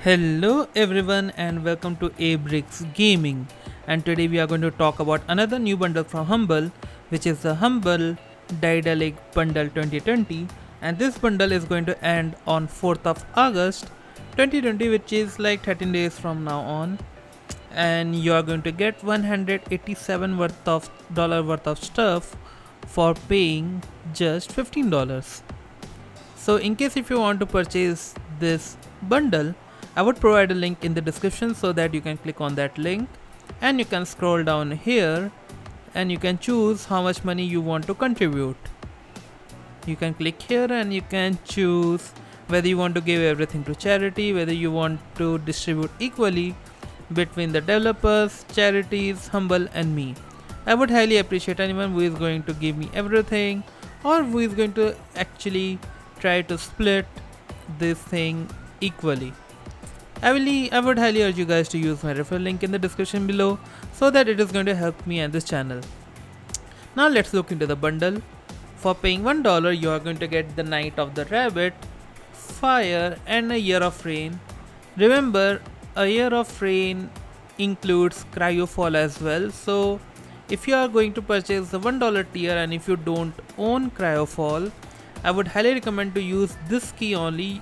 Hello everyone and welcome to Abrix Gaming, and today we are going to talk about another new bundle from Humble, which is the Humble Daedalic Bundle 2020, and this bundle is going to end on 4th of August 2020, which is like 13 days from now on, and you are going to get 187 worth of stuff for paying just $15. So in case if you want to purchase this bundle, I would provide a link in the description so that you can click on that link and you can scroll down here and you can choose how much money you want to contribute. You can click here and you can choose whether you want to give everything to charity, whether you want to distribute equally between the developers, charities, Humble and me. I would highly appreciate anyone who is going to give me everything or who is going to actually try to split this thing equally. I would highly urge you guys to use my referral link in the description below so that it is going to help me and this channel. Now let's look into the bundle. For paying $1 you are going to get the Night of the Rabbit, Fire and a Year of Rain. Remember, a Year of Rain includes CryoFall as well, so if you are going to purchase the $1 tier and if you don't own CryoFall, I would highly recommend to use this key only.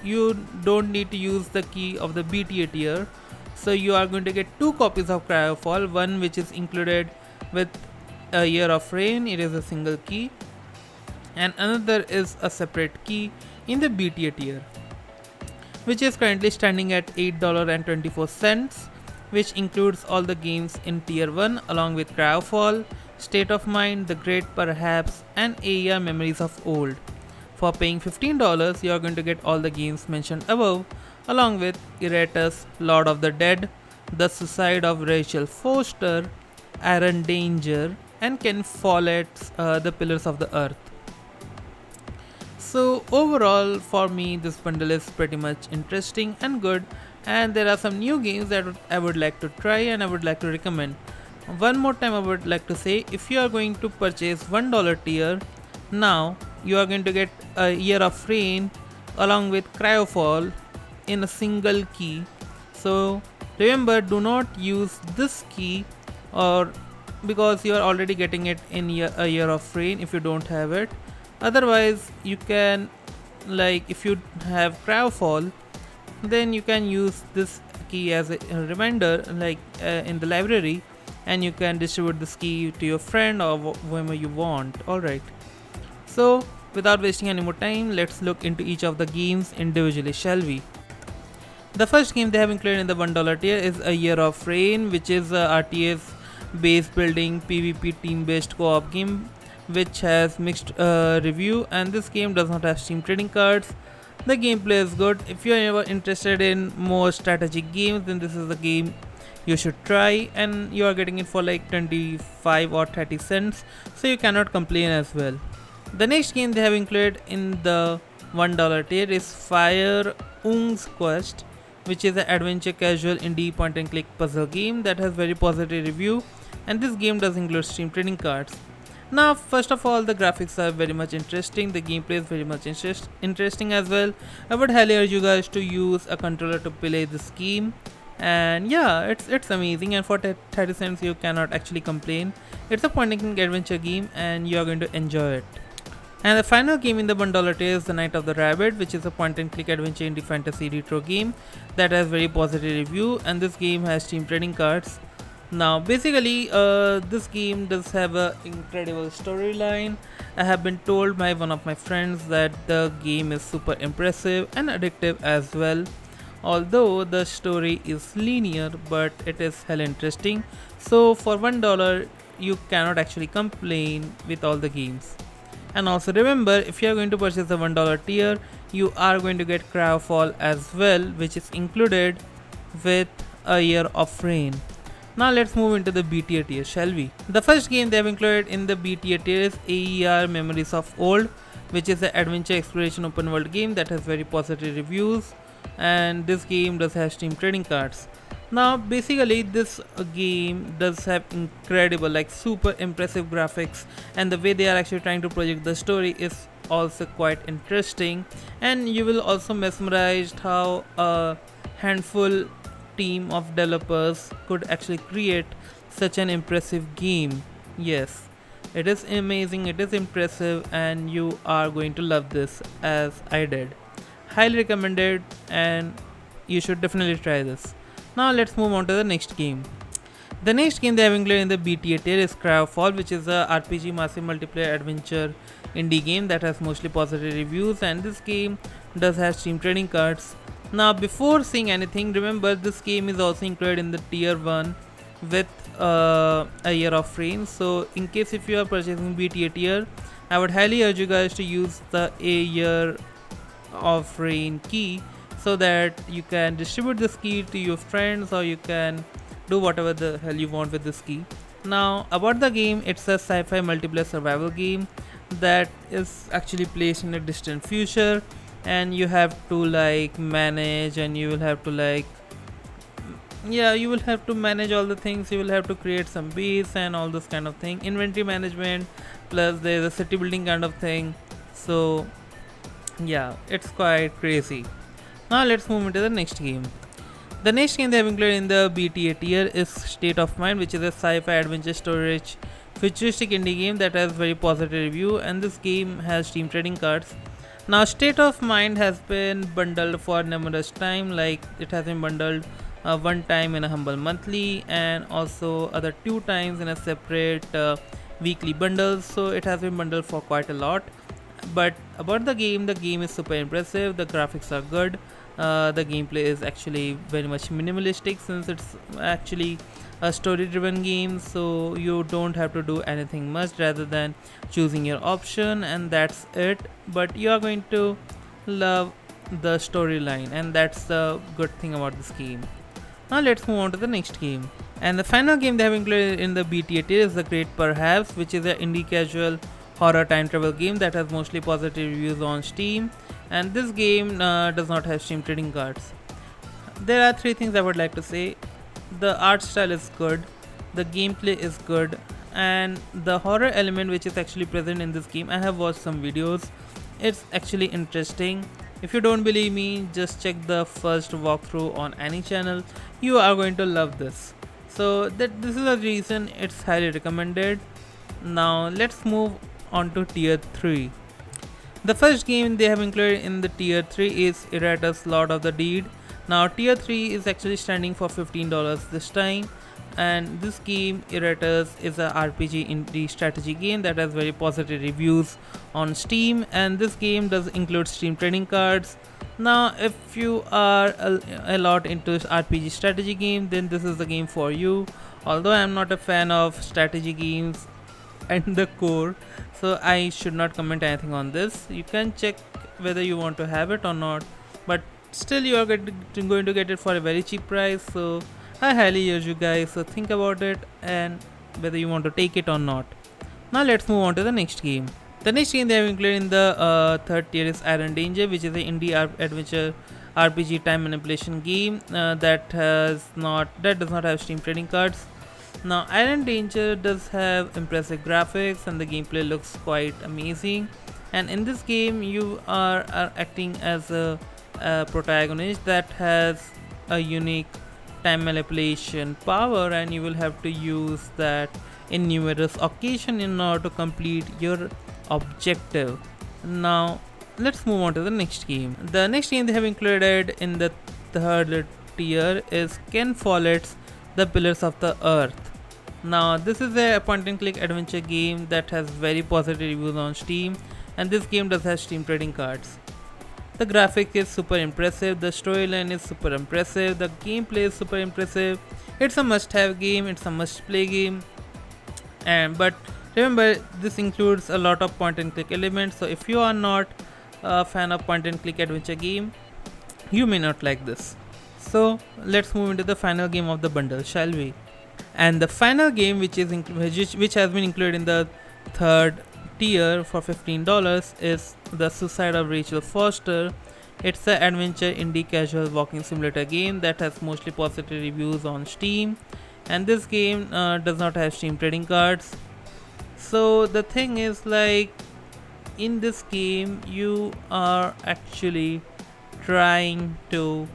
You don't need to use the key of the BTA tier. So you are going to get 2 copies of CryoFall, one which is included with a Year of Rain, it is a single key, and another is a separate key in the BTA tier, which is currently standing at $8.24, which includes all the games in tier 1 along with CryoFall, State of Mind, The Great Perhaps and AER Memories of Old. For paying $15, you are going to get all the games mentioned above, along with Iratus, Lord of the Dead, The Suicide of Rachel Foster, Iron Danger, and Ken Follett's The Pillars of the Earth. So overall, for me, this bundle is pretty much interesting and good, and there are some new games that I would like to try and I would like to recommend. One more time I would like to say, if you are going to purchase $1 tier, now you are going to get a Year of Rain along with CryoFall in a single key. So remember, do not use this key or because you are already getting it in a Year of Rain if you don't have it. Otherwise you can, like if you have CryoFall, then you can use this key as a reminder, like in the library, and you can distribute this key to your friend or whoever you want. Alright, so without wasting any more time, let's look into each of the games individually, shall we? The first game they have included in the $1 tier is a Year of Rain, which is a RTS base building PvP team based co-op game which has mixed review, and this game does not have Steam trading cards. The gameplay is good. If you are ever interested in more strategic games, then this is the game you should try, and you are getting it for like 25 or 30 cents, so you cannot complain as well. The next game they have included in the $1 tier is Fire Ungh's Quest, which is an adventure casual indie point and click puzzle game that has very positive review, and this game does include Steam trading cards. Now, first of all, the graphics are very much interesting, the gameplay is very much interesting as well. I would highly urge you guys to use a controller to play this game, and yeah, it's amazing, and for 30 cents you cannot actually complain. It's a point and click adventure game and you are going to enjoy it. And the final game in the $1 tier is The Night of the Rabbit, which is a point and click adventure indie fantasy retro game that has very positive review, and this game has Steam trading cards. Now basically this game does have an incredible storyline. I have been told by one of my friends that the game is super impressive and addictive as well. Although the story is linear, but it is hell interesting. So for $1 you cannot actually complain with all the games. And also remember, if you are going to purchase the $1 tier, you are going to get CryoFall as well, which is included with a Year of Rain. Now let's move into the BTA tier, shall we? The first game they have included in the BTA tier is AER Memories of Old, which is an adventure exploration open world game that has very positive reviews, and this game does have Steam trading cards. Now basically this game does have incredible, like super impressive graphics, and the way they are actually trying to project the story is also quite interesting, and you will also mesmerized how handful team of developers could actually create such an impressive game. Yes, it is amazing, it is impressive, and you are going to love this as I did. Highly recommended, and you should definitely try this. Now let's move on to the next game. The next game they have included in the BTA tier is CryoFall, which is a RPG massive multiplayer adventure indie game that has mostly positive reviews, and this game does have Steam trading cards. Now, before saying anything, remember this game is also included in the tier 1 with a year of frame. So, in case if you are purchasing BTA tier, I would highly urge you guys to use the AER of rain key so that you can distribute this key to your friends, or you can do whatever the hell you want with this key. Now, about the game, it's a sci-fi multiplayer survival game that is actually placed in a distant future, and you have to like manage, and you will have to like, yeah, you will have to manage all the things. You will have to create some base and all this kind of thing, inventory management, plus there's a city building kind of thing. So yeah, it's quite crazy. Now let's move into the next game. The next game they have included in the BTA tier is State of Mind, which is a sci-fi adventure storage futuristic indie game that has very positive review, and this game has Steam trading cards. Now, State of Mind has been bundled for numerous time, like it has been bundled one time in a Humble Monthly, and also other 2 times in a separate weekly bundle. So it has been bundled for quite a lot. But about the game is super impressive. The graphics are good. The gameplay is actually very much minimalistic, since it's actually a story driven game, so you don't have to do anything much rather than choosing your option, and that's it. But you are going to love the storyline, and that's the good thing about this game. Now let's move on to the next game. And the final game they have included in the BTA tier is The Great Perhaps, which is an indie casual horror time travel game that has mostly positive reviews on Steam, and this game does not have Steam trading cards. There are 3 things I would like to say. The art style is good, the gameplay is good, and the horror element which is actually present in this game, I have watched some videos, it's actually interesting. If you don't believe me, just check the first walkthrough on any channel, you are going to love this. So that this is the reason it's highly recommended. Now let's move on to tier 3. The first game they have included in the tier 3 is Iratus Lord of the Deed. Now tier 3 is actually standing for $15 this time, and this game Iterators is a RPG indie strategy game that has very positive reviews on Steam, and this game does include Steam trading cards. Now if you are a lot into RPG strategy game, then this is the game for you. Although I am not a fan of strategy games and the core, so I should not comment anything on this. You can check whether you want to have it or not, but still you are going to get it for a very cheap price, so I highly urge you guys to think about it and whether you want to take it or not. Now let's move on to the next game. The next game they have included in the third tier is Iron Danger, which is an indie adventure RPG time manipulation game that does not have Steam trading cards. Now Iron Danger does have impressive graphics, and the gameplay looks quite amazing, and in this game you are acting as a protagonist that has a unique time manipulation power, and you will have to use that in numerous occasions in order to complete your objective. Now let's move on to the next game. The next game they have included in the third tier is Ken Follett's The Pillars of the Earth. Now this is a point and click adventure game that has very positive reviews on Steam, and this game does have Steam trading cards. The graphic is super impressive, the storyline is super impressive, the gameplay is super impressive. It's a must-have game, it's a must-play game, and but remember this includes a lot of point-and-click elements. So if you are not a fan of point-and-click adventure game, you may not like this. So let's move into the final game of the bundle, shall we? And the final game, which has been included in the third tier for $15, is The Suicide of Rachel Foster. It's an adventure indie casual walking simulator game that has mostly positive reviews on Steam, and this game does not have Steam trading cards. So the thing is, like, in this game you are actually trying to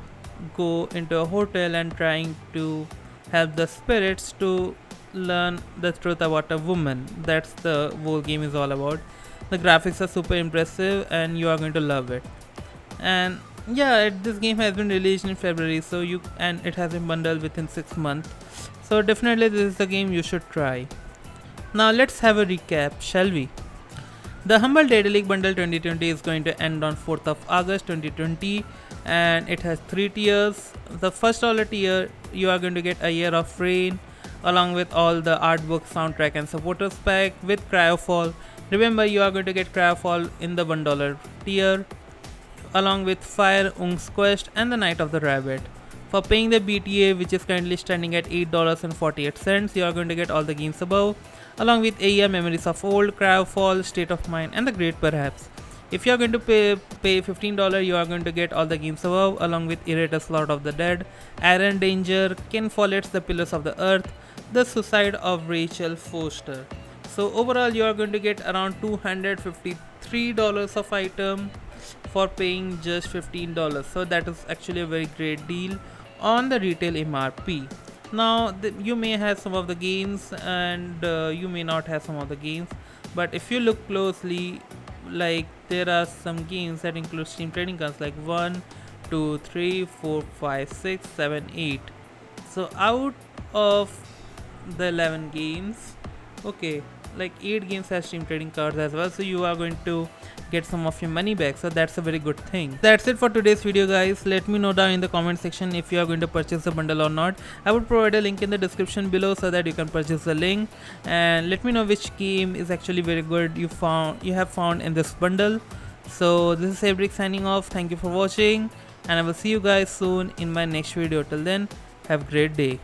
go into a hotel and trying to help the spirits to learn the truth about a woman. That's the whole game is all about. The graphics are super impressive and you are going to love it. And yeah, this game has been released in February, so you and it has been bundled within 6 months. So definitely this is the game you should try. Now let's have a recap, shall we? The Humble Daedalic Bundle 2020 is going to end on 4th of August 2020 and it has 3 tiers. The first dollar tier, you are going to get a year of rain along with all the artbook, soundtrack and supporters pack with CryoFall. Remember, you are going to get CryoFall in the $1 tier along with Fire, Ungh's Quest and the Night of the Rabbit. For paying the BTA, which is currently standing at $8.48, you are going to get all the games above, along with AER Memories of Old, CryoFall, State of Mind, and The Great Perhaps. If you are going to pay $15, you are going to get all the games above, along with Iratus, Lord of the Dead, Iron Danger, Ken Follett's The Pillars of the Earth, The Suicide of Rachel Foster. So overall, you are going to get around $253 of item for paying just $15. So that is actually a very great deal on the retail MRP. Now you may have some of the games and you may not have some of the games, but if you look closely, like there are some games that include Steam trading cards like 1, 2, 3, 4, 5, 6, 7, 8. So out of the 11 games, okay, like 8 games have Steam trading cards as well, so you are going to get some of your money back, so that's a very good thing. That's it for today's video, guys. Let me know down in the comment section if you are going to purchase the bundle or not. I would provide a link in the description below so that you can purchase the link, and let me know which game is actually very good you have found in this bundle. So this is Cedric signing off. Thank you for watching and I will see you guys soon in my next video. Till then, have a great day.